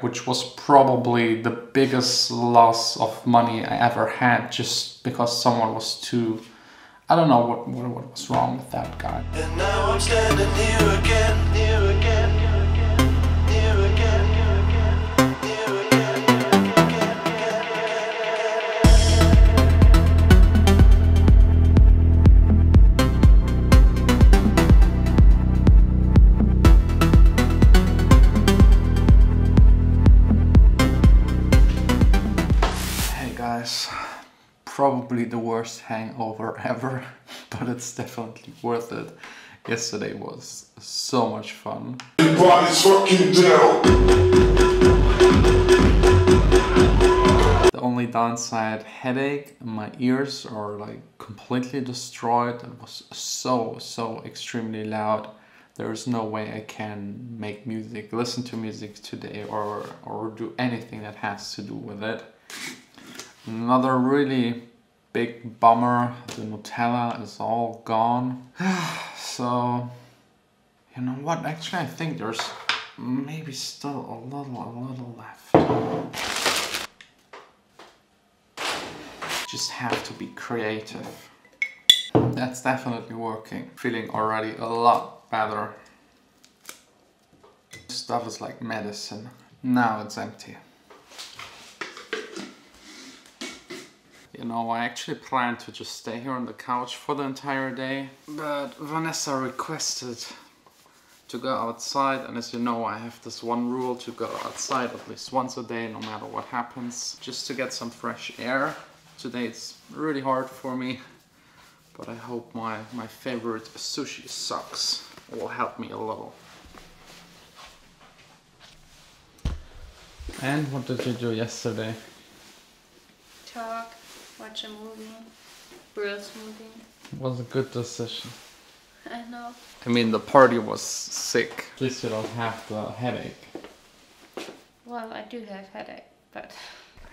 which was probably the biggest loss of money I ever had, just because someone was too... I don't know what was wrong with that guy. And now I'm standing here again, here again, here again, here again, here again, here again, Hey guys. Probably the worst hangover ever, but it's definitely worth it. Yesterday was so much fun. Everybody's fucking down. The only downside, headache, my ears are like completely destroyed. It was so extremely loud. There is no way I can make music, listen to music today, or do anything that has to do with it. Another really big bummer, the Nutella is all gone. So, you know what, actually I think there's maybe still a little left. Just have to be creative. That's definitely working. Feeling already a lot better. Stuff is like medicine. Now it's empty. You know, I actually planned to just stay here on the couch for the entire day, but Vanessa requested to go outside, and as you know, I have this one rule to go outside at least once a day, no matter what happens, just to get some fresh air. Today it's really hard for me, but I hope my favorite sushi socks will help me a little. And what did you do yesterday? Talk. Watch a movie, brew a smoothie. It was a good decision. I know. I mean, the party was sick. At least you don't have the headache. Well, I do have headache, but...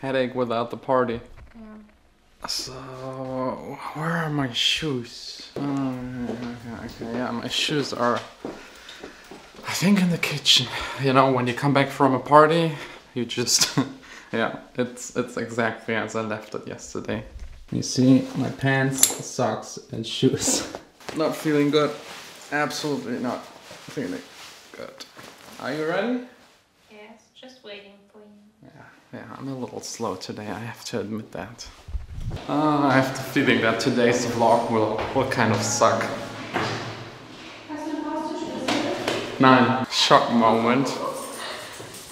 Headache without the party. Yeah. So, where are my shoes? Okay, yeah, my shoes are, I think, in the kitchen. You know, when you come back from a party, you just... Yeah, it's exactly as I left it yesterday. You see my pants, socks and shoes. Not feeling good. Absolutely not feeling good. Are you ready? Yes, just waiting for you. Yeah, I'm a little slow today, I have to admit that. I have the feeling that today's vlog will kind of suck. 9. Shock moment.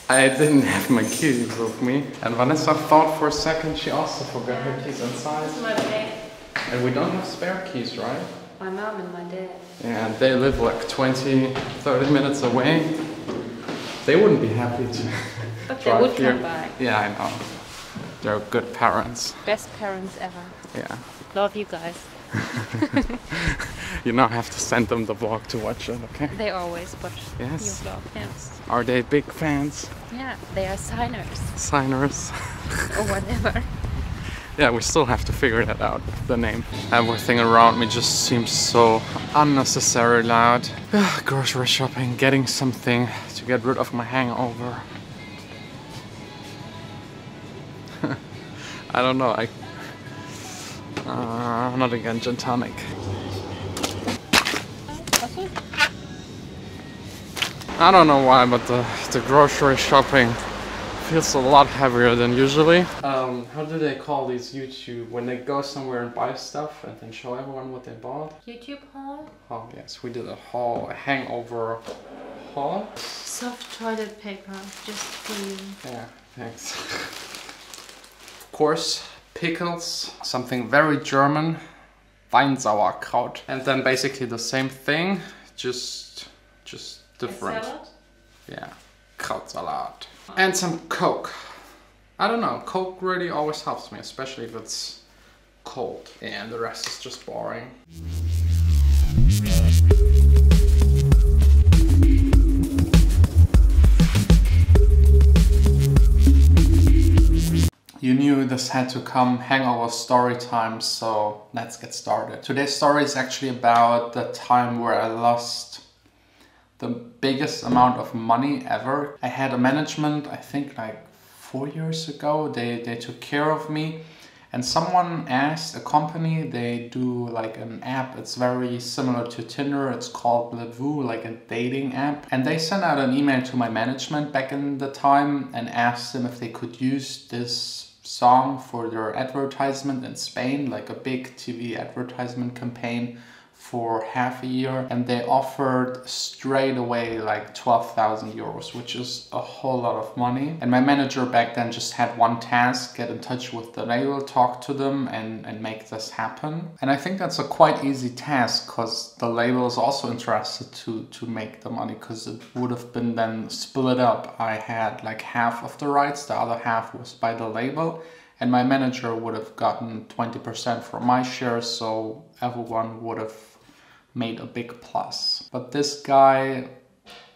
I didn't have my keys with me, and Vanessa thought for a second she also forgot her keys inside. It's my bag. And we don't have spare keys, right? My mom and my dad. Yeah, and they live like 20-30 minutes away. They wouldn't be happy to But they drive would here. come by. Yeah, I know. They're good parents. Best parents ever. Yeah. Love you guys. You now have to send them the vlog to watch it, okay? They always watch Yes. your vlog. Yes. Are they big fans? Yeah, they are signers. Signers? Or whatever. Yeah, we still have to figure that out, the name. Everything around me just seems so unnecessarily loud. Grocery shopping, getting something to get rid of my hangover. I don't know, not again gin tonic. I don't know why, but the grocery shopping feels a lot heavier than usually. How do they call these YouTube when they go somewhere and buy stuff and then show everyone what they bought? YouTube haul? Oh yes, we did a haul, a hangover haul. Soft toilet paper, just for you. Yeah, thanks. Of course, pickles, something very German, Weinsauerkraut. And then basically the same thing, just different. Salad? Yeah, Krautsalat. And some Coke. I don't know, Coke really always helps me, especially if it's cold. And the rest is just boring. You knew this had to come, hangover story time, so let's get started. Today's story is actually about the time where I lost the biggest amount of money ever. I had a management, I think like 4 years ago. They took care of me. And someone asked a company, they do like an app, it's very similar to Tinder, it's called Levu, like a dating app. And they sent out an email to my management back in the time and asked them if they could use this song for their advertisement in Spain, like a big TV advertisement campaign for half a year, and they offered straight away like 12,000 euros, which is a whole lot of money. And my manager back then just had one task: get in touch with the label, talk to them and make this happen. And I think that's a quite easy task, because the label is also interested to make the money, because it would have been then split up. I had like half of the rights, the other half was by the label, and my manager would have gotten 20% from my shares, so everyone would have made a big plus. But this guy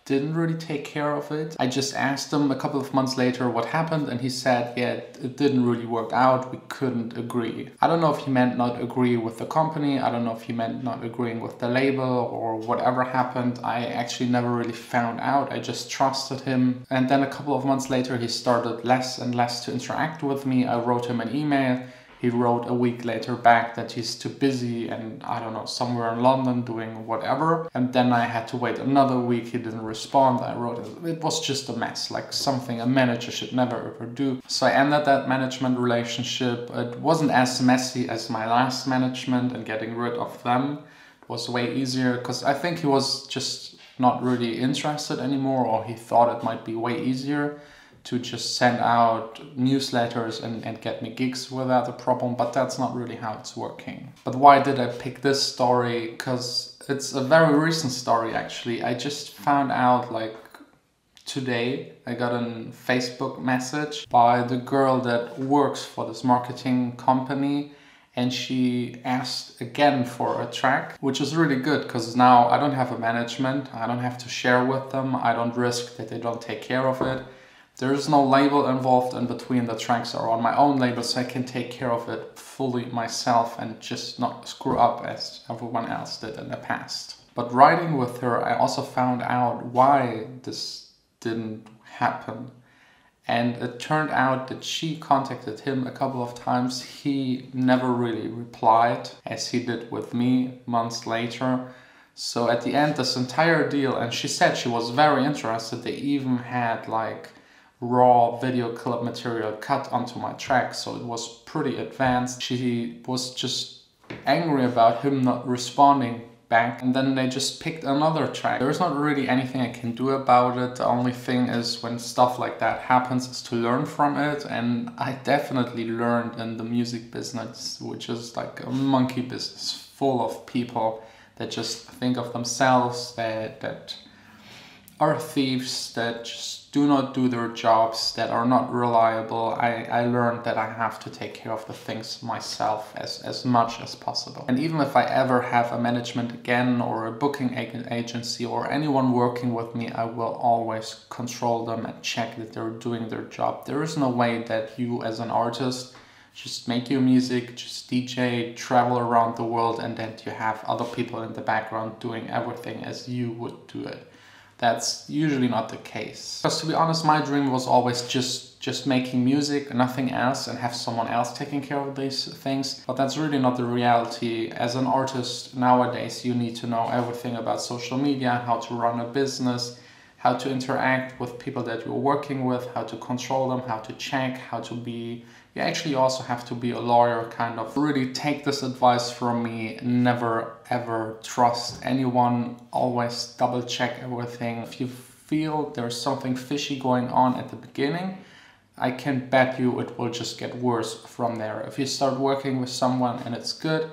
didn't really take care of it. I just asked him a couple of months later what happened, and he said, yeah, it didn't really work out, we couldn't agree. I don't know if he meant not agree with the company, I don't know if he meant not agreeing with the label or whatever happened. I actually never really found out, I just trusted him. And then a couple of months later he started less and less to interact with me. I wrote him an email. He wrote a week later back that he's too busy and, I don't know, somewhere in London doing whatever. And then I had to wait another week, he didn't respond. I wrote it was just a mess, like something a manager should never ever do. So I ended that management relationship. It wasn't as messy as my last management, and getting rid of them was way easier, because I think he was just not really interested anymore, or he thought it might be way easier to just send out newsletters and get me gigs without a problem, but that's not really how it's working. But why did I pick this story? Because it's a very recent story actually. I just found out like today, I got a Facebook message by the girl that works for this marketing company, and she asked again for a track, which is really good, because now I don't have a management, I don't have to share with them, I don't risk that they don't take care of it. There's no label involved in between, the tracks are on my own label, so I can take care of it fully myself and just not screw up as everyone else did in the past. But writing with her, I also found out why this didn't happen. And it turned out that she contacted him a couple of times. He never really replied, as he did with me months later. So at the end, this entire deal, and she said she was very interested, they even had like raw video clip material cut onto my track, so it was pretty advanced. She was just angry about him not responding back, and then they just picked another track. There's not really anything I can do about it. The only thing is, when stuff like that happens, is to learn from it, and I definitely learned in the music business, which is like a monkey business full of people that just think of themselves, that are thieves, that just do not do their jobs, that are not reliable. I learned that I have to take care of the things myself as much as possible. And even if I ever have a management again, or a booking agency, or anyone working with me, I will always control them and check that they're doing their job. There is no way that you as an artist just make your music, just DJ, travel around the world, and that you have other people in the background doing everything as you would do it. That's usually not the case. Because to be honest, my dream was always just making music, nothing else, and have someone else taking care of these things. But that's really not the reality. As an artist nowadays, you need to know everything about social media, how to run a business, how to interact with people that you're working with, how to control them, how to check, how to be... You actually also have to be a lawyer, kind of. Really take this advice from me: never ever trust anyone, always double check everything. If you feel there's something fishy going on at the beginning, I can bet you it will just get worse from there. If you start working with someone and it's good,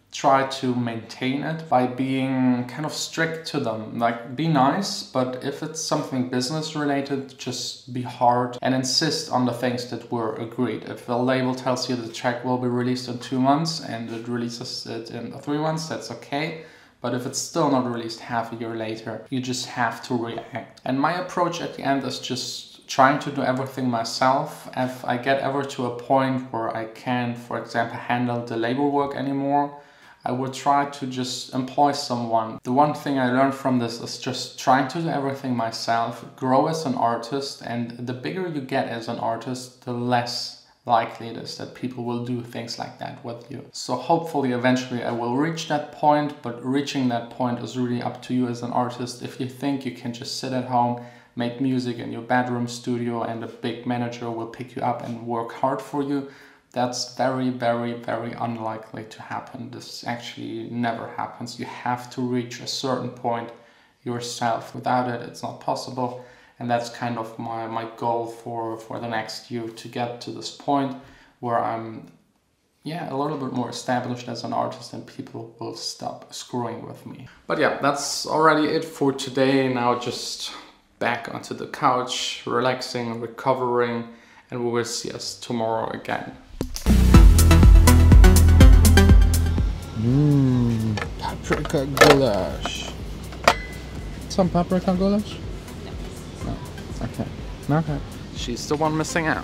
try to maintain it by being kind of strict to them. Like, be nice, but if it's something business related, just be hard and insist on the things that were agreed. If the label tells you the track will be released in 2 months and it releases it in 3 months, that's okay. But if it's still not released half a year later, you just have to react. And my approach at the end is just trying to do everything myself. If I get ever to a point where I can't, for example, handle the label work anymore, I would try to just employ someone. The one thing I learned from this is just trying to do everything myself, grow as an artist, and the bigger you get as an artist, the less likely it is that people will do things like that with you. So hopefully eventually I will reach that point, but reaching that point is really up to you as an artist. If you think you can just sit at home, make music in your bedroom studio and a big manager will pick you up and work hard for you, that's very, very, very unlikely to happen. This actually never happens. You have to reach a certain point yourself. Without it, it's not possible. And that's kind of my goal for the next year, to get to this point where I'm a little bit more established as an artist and people will stop screwing with me. But yeah, that's already it for today. Now just back onto the couch, relaxing, recovering, and we will see us tomorrow again. Paprika goulash. Some paprika goulash? No. Okay. Okay. She's the one missing out.